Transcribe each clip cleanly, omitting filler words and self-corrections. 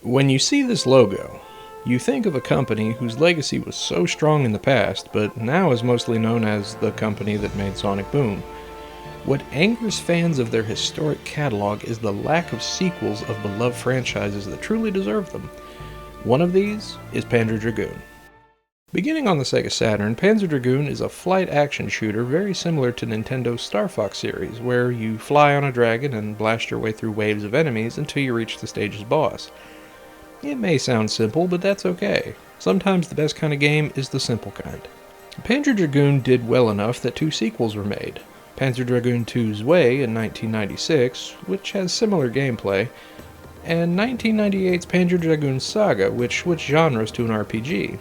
When you see this logo, you think of a company whose legacy was so strong in the past, but now is mostly known as the company that made Sonic Boom. What angers fans of their historic catalog is the lack of sequels of beloved franchises that truly deserve them. One of these is Panzer Dragoon. Beginning on the Sega Saturn, Panzer Dragoon is a flight action shooter very similar to Nintendo's Star Fox series, where you fly on a dragon and blast your way through waves of enemies until you reach the stage's boss. It may sound simple, but that's okay. Sometimes the best kind of game is the simple kind. Panzer Dragoon did well enough that 2 sequels were made. Panzer Dragoon 2's Way in 1996, which has similar gameplay, and 1998's Panzer Dragoon Saga, which switched genres to an RPG,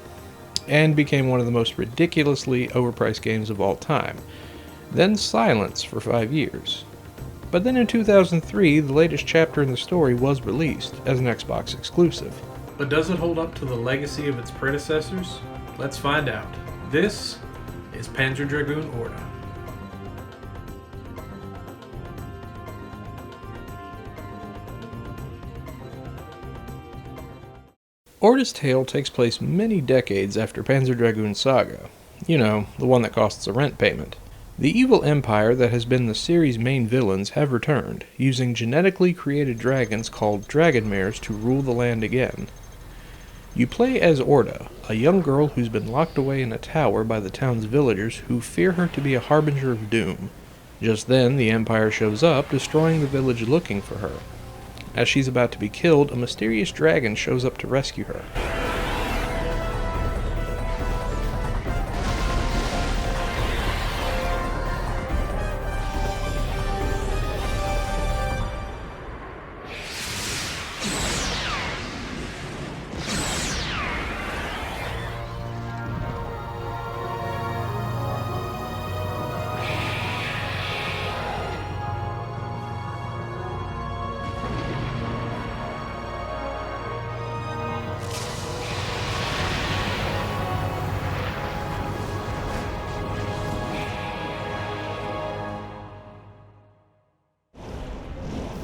and became one of the most ridiculously overpriced games of all time. Then silence for 5 years. But then in 2003, the latest chapter in the story was released as an Xbox exclusive. But does it hold up to the legacy of its predecessors? Let's find out. This is Panzer Dragoon Orta. Orta's tale takes place many decades after Panzer Dragoon Saga. You know, the one that costs a rent payment. The evil empire that has been the series' main villains have returned, using genetically created dragons called dragon mares to rule the land again. You play as Orta, a young girl who's been locked away in a tower by the town's villagers who fear her to be a harbinger of doom. Just then, the empire shows up, destroying the village looking for her. As she's about to be killed, a mysterious dragon shows up to rescue her.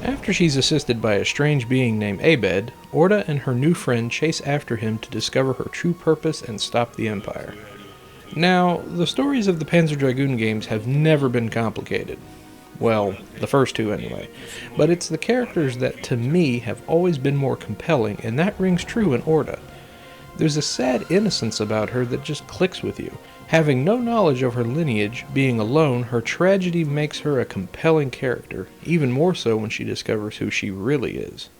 After she's assisted by a strange being named Abed, Orta and her new friend chase after him to discover her true purpose and stop the Empire. Now, the stories of the Panzer Dragoon games have never been complicated. Well, the first 2 anyway. But it's the characters that, to me, have always been more compelling, and that rings true in Orta. There's a sad innocence about her that just clicks with you. Having no knowledge of her lineage, being alone, her tragedy makes her a compelling character, even more so when she discovers who she really is.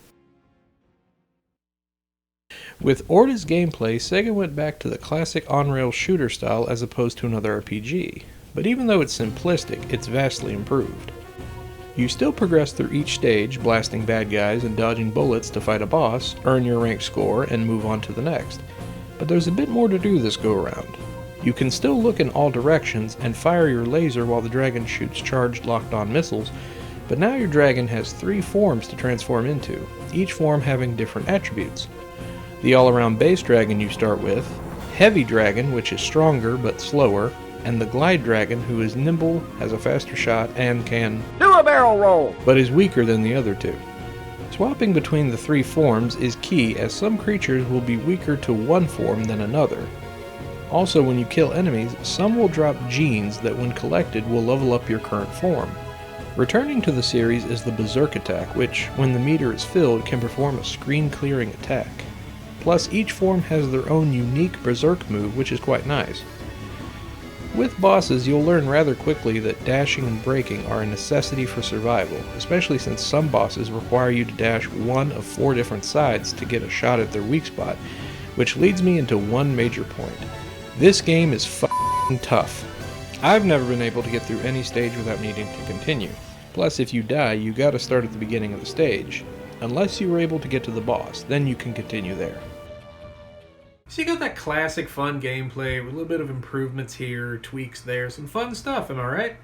With Orta's gameplay, Sega went back to the classic on-rail shooter style as opposed to another RPG, but even though it's simplistic, it's vastly improved. You still progress through each stage, blasting bad guys and dodging bullets to fight a boss, earn your rank score, and move on to the next. But there's a bit more to do this go-around. You can still look in all directions and fire your laser while the dragon shoots charged locked-on missiles, but now your dragon has 3 forms to transform into, each form having different attributes. The all-around base dragon you start with, Heavy Dragon, which is stronger but slower, and the Glide Dragon, who is nimble, has a faster shot, and can do a barrel roll, but is weaker than the other 2. Swapping between the 3 forms is key, as some creatures will be weaker to one form than another. Also, when you kill enemies, some will drop genes that when collected will level up your current form. Returning to the series is the Berserk attack, which, when the meter is filled, can perform a screen-clearing attack. Plus, each form has their own unique Berserk move, which is quite nice. With bosses, you'll learn rather quickly that dashing and braking are a necessity for survival, especially since some bosses require you to dash one of 4 different sides to get a shot at their weak spot, which leads me into one major point. This game is f***ing tough. I've never been able to get through any stage without needing to continue. Plus, if you die, you gotta start at the beginning of the stage. Unless you were able to get to the boss, then you can continue there. So you got that classic fun gameplay with a little bit of improvements here, tweaks there, some fun stuff, am I right?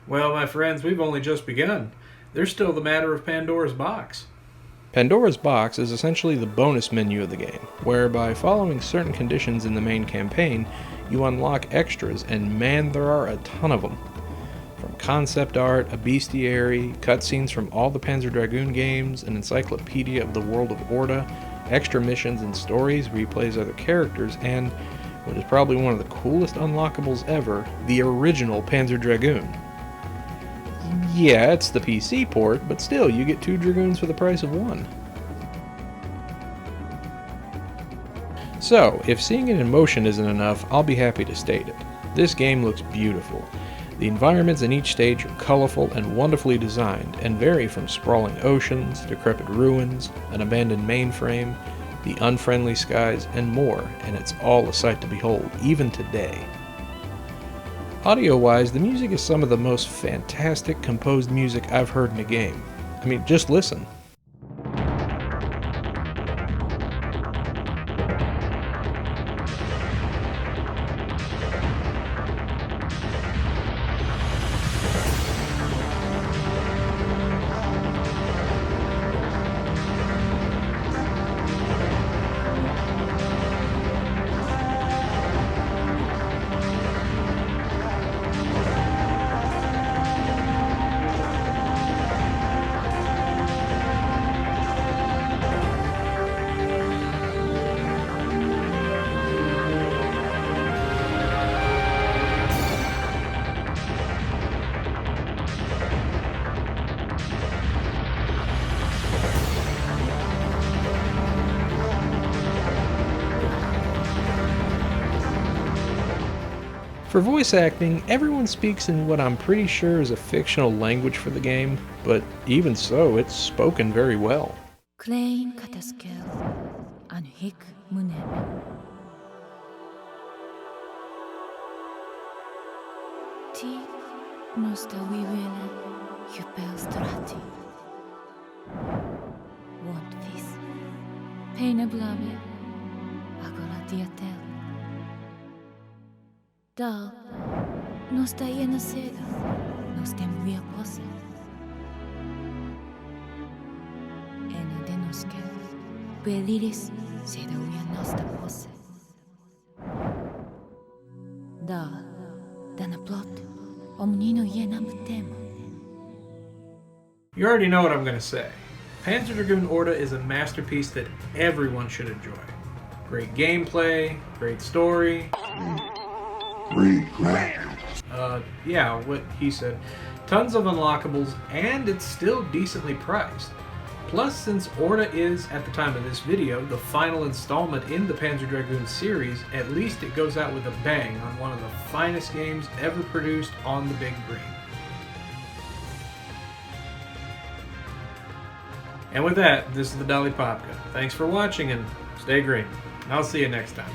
Well, my friends, we've only just begun. There's still the matter of Pandora's box. Pandora's box is essentially the bonus menu of the game, where by following certain conditions in the main campaign, you unlock extras, and man, there are a ton of them. From concept art, a bestiary, cutscenes from all the Panzer Dragoon games, an encyclopedia of the world of Orta, extra missions and stories, replays other characters, and, what is probably one of the coolest unlockables ever, the original Panzer Dragoon. Yeah, it's the PC port, but still, you get 2 Dragoons for the price of 1. So, if seeing it in motion isn't enough, I'll be happy to state it. This game looks beautiful. The environments in each stage are colorful and wonderfully designed, and vary from sprawling oceans, decrepit ruins, an abandoned mainframe, the unfriendly skies, and more, and it's all a sight to behold, even today. Audio-wise, the music is some of the most fantastic composed music I've heard in a game. I mean, just listen. For voice acting, everyone speaks in what I'm pretty sure is a fictional language for the game, but even so, it's spoken very well. Da, no sta iena Sega, no stem via posse. Ene de nosque, peliris seda via nosta posse. Da, dana plot, omnino iena temo. You already know what I'm going to say. Panzer Dragoon Orta is a masterpiece that everyone should enjoy. Great gameplay, great story. Yeah, what he said. Tons of unlockables, and it's still decently priced. Plus, since Orta is, at the time of this video, the final installment in the Panzer Dragoon series, at least it goes out with a bang on one of the finest games ever produced on the big screen. And with that, this is the Dolly Popka. Thanks for watching and stay green. I'll see you next time.